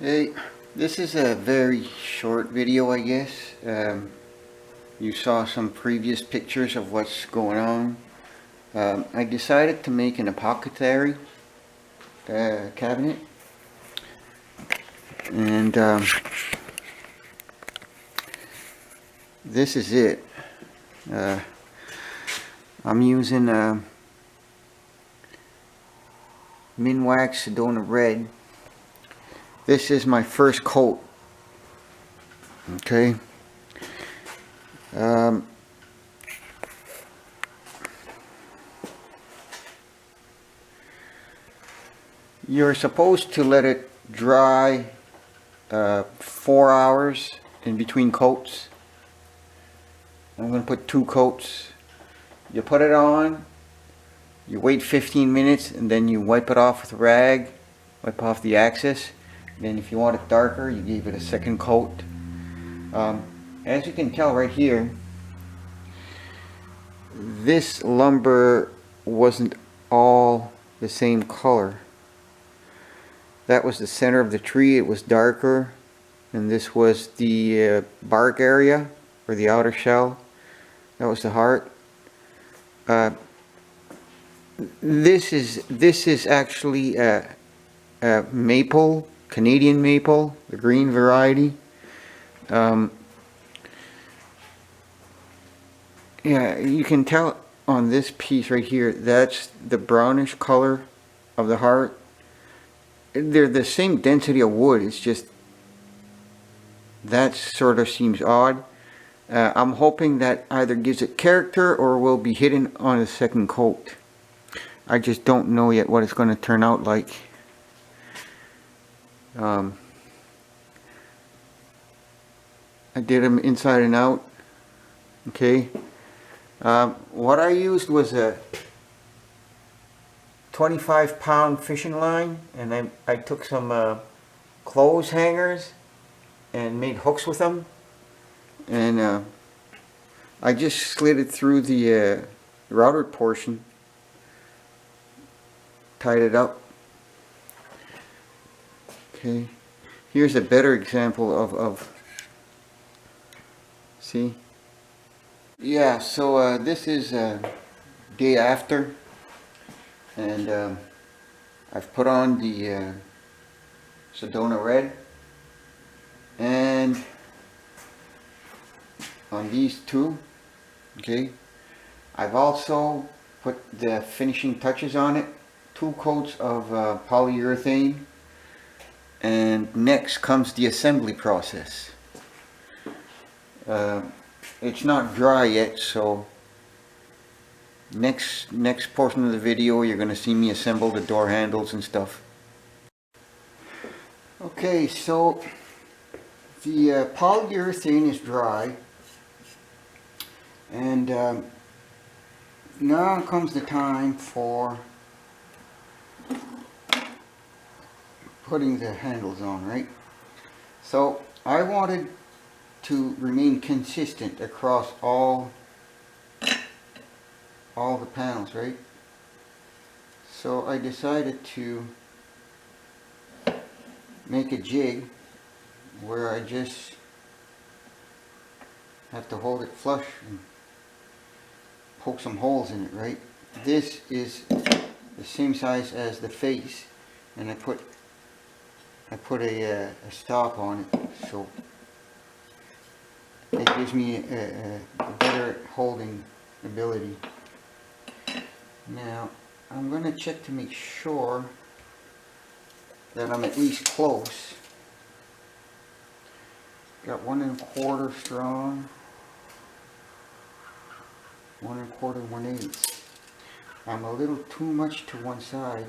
Hey, this is a very short video, I guess. You saw some previous pictures of what's going on. I decided to make an apothecary cabinet, and this is it. I'm using Minwax Sedona Red. This is my first coat. Okay. You're supposed to let it dry 4 hours in between coats. I'm going to put 2 coats. You put it on, you wait 15 minutes, and then you wipe it off with a rag, wipe off the excess. Then if you want it darker, you give it a second coat. As you can tell right here, this lumber wasn't all the same color. That was the center of the tree, it was darker, and this was the bark area, or the outer shell. That was the heart. This is actually maple, Canadian maple, the green variety. Yeah, you can tell on this piece right here, that's the brownish color of the heart. They're the same density of wood, it's just that sort of seems odd. I'm hoping that either gives it character or will be hidden on a second coat. I just don't know yet what it's going to turn out like. I did them inside and out. Okay. What I used was a 25-pound fishing line, and I took some clothes hangers and made hooks with them, and I just slid it through the router portion, tied it up. Okay, here's a better example of see? Yeah, so this is day after, and I've put on the Sedona Red, and on these two, okay, I've also put the finishing touches on it, 2 coats of polyurethane, and next comes the assembly process. It's not dry yet, so next portion of the video you're going to see me assemble the door handles and stuff. Okay, so the polyurethane is dry, and now comes the time for putting the handles on, right? So I wanted to remain consistent across all the panels, right? So I decided to make a jig where I just have to hold it flush and poke some holes in it, right? This is the same size as the face, and I put a stop on it, so it gives me a better holding ability. Now I'm going to check to make sure that I'm at least close. Got 1 1/4 strong, 1 1/4, 1/8. I'm a little too much to one side.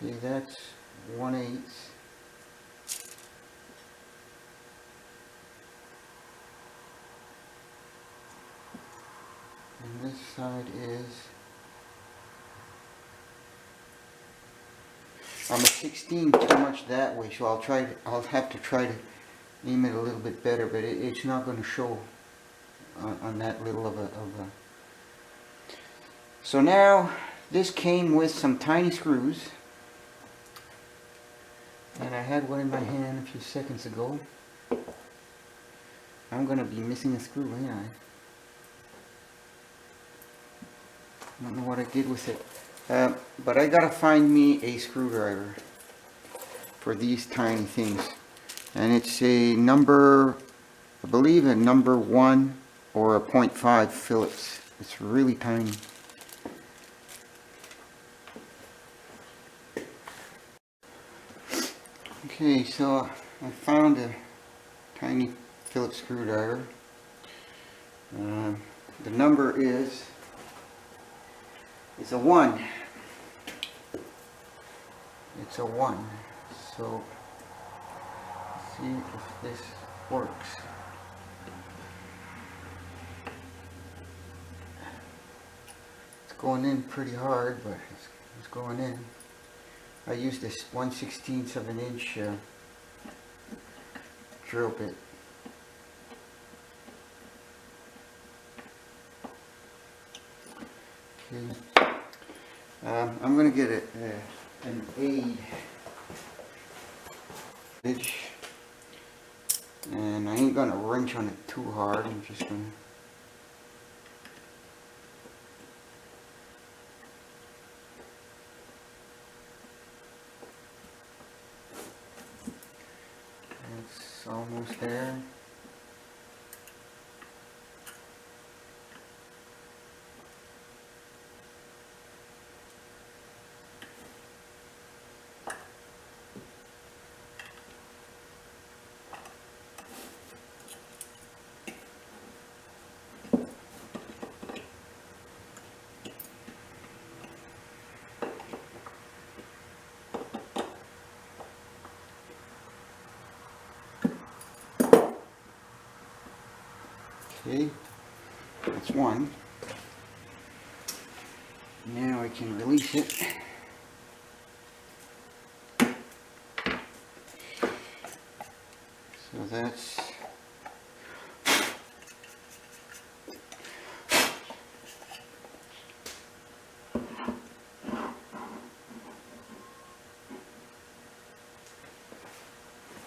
Okay, that's 1/8. And this side is, I'm a 16 too much that way, so I'll have to try to aim it a little bit better, but it's not going to show on that little of a So now this came with some tiny screws, and I had one in my hand a few seconds ago. I'm gonna be missing a screw, ain't I? I don't know what I did with it. But I gotta find me a screwdriver for these tiny things. And it's a number, I believe a number 1 or a 0.5 Phillips. It's really tiny. Okay, so I found a tiny Phillips screwdriver. The number is, it's a 1. It's a 1. So let's see if this works. It's going in pretty hard, but it's going in. I used this 1/16 of an inch drill bit. Okay. I'm going to get an aid, and I ain't going to wrench on it too hard. I'm just going to it's almost there. Okay, that's one. Now I can release it. So that's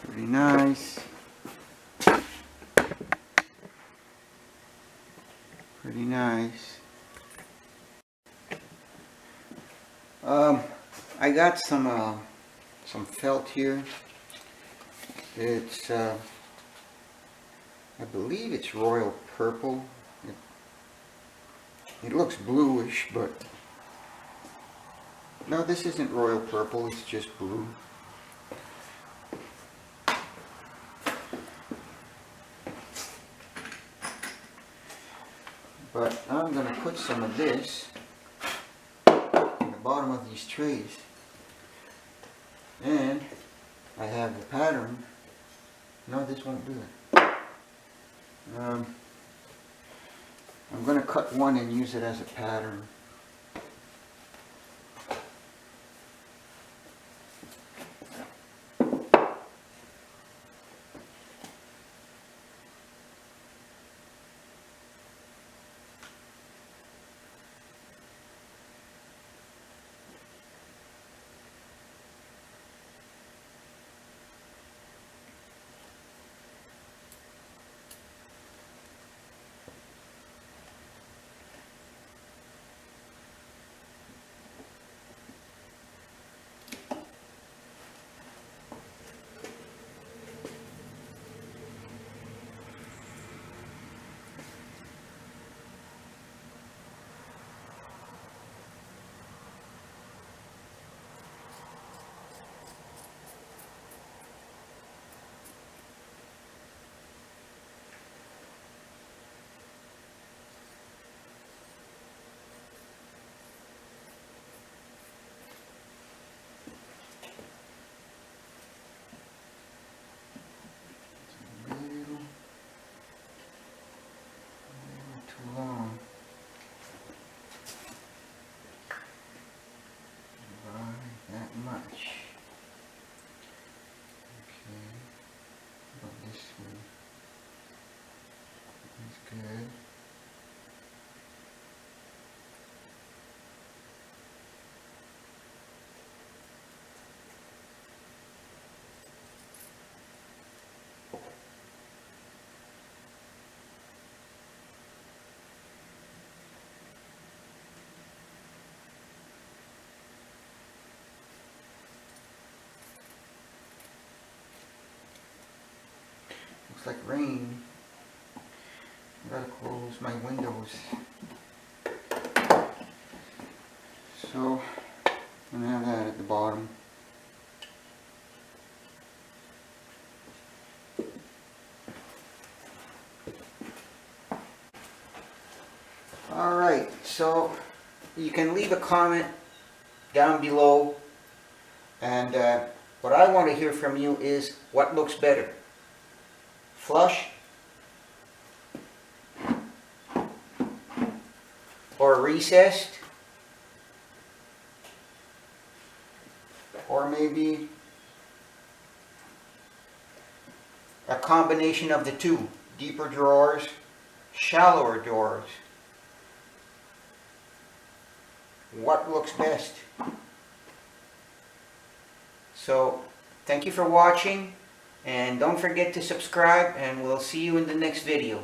pretty nice. Pretty nice. I got some felt here. It's I believe it's royal purple. It looks bluish, but no, this isn't royal purple. It's just blue. But I'm going to put some of this in the bottom of these trays. And I have the pattern. No, this won't do it. I'm going to cut one and use it as a pattern. looks like rain. I gotta close my windows. So I'm gonna have that at the bottom. Alright, so you can leave a comment down below, and what I want to hear from you is what looks better, flush or recessed, or maybe a combination of the two, deeper drawers, shallower drawers. What looks best? So thank you for watching, and don't forget to subscribe, and we'll see you in the next video.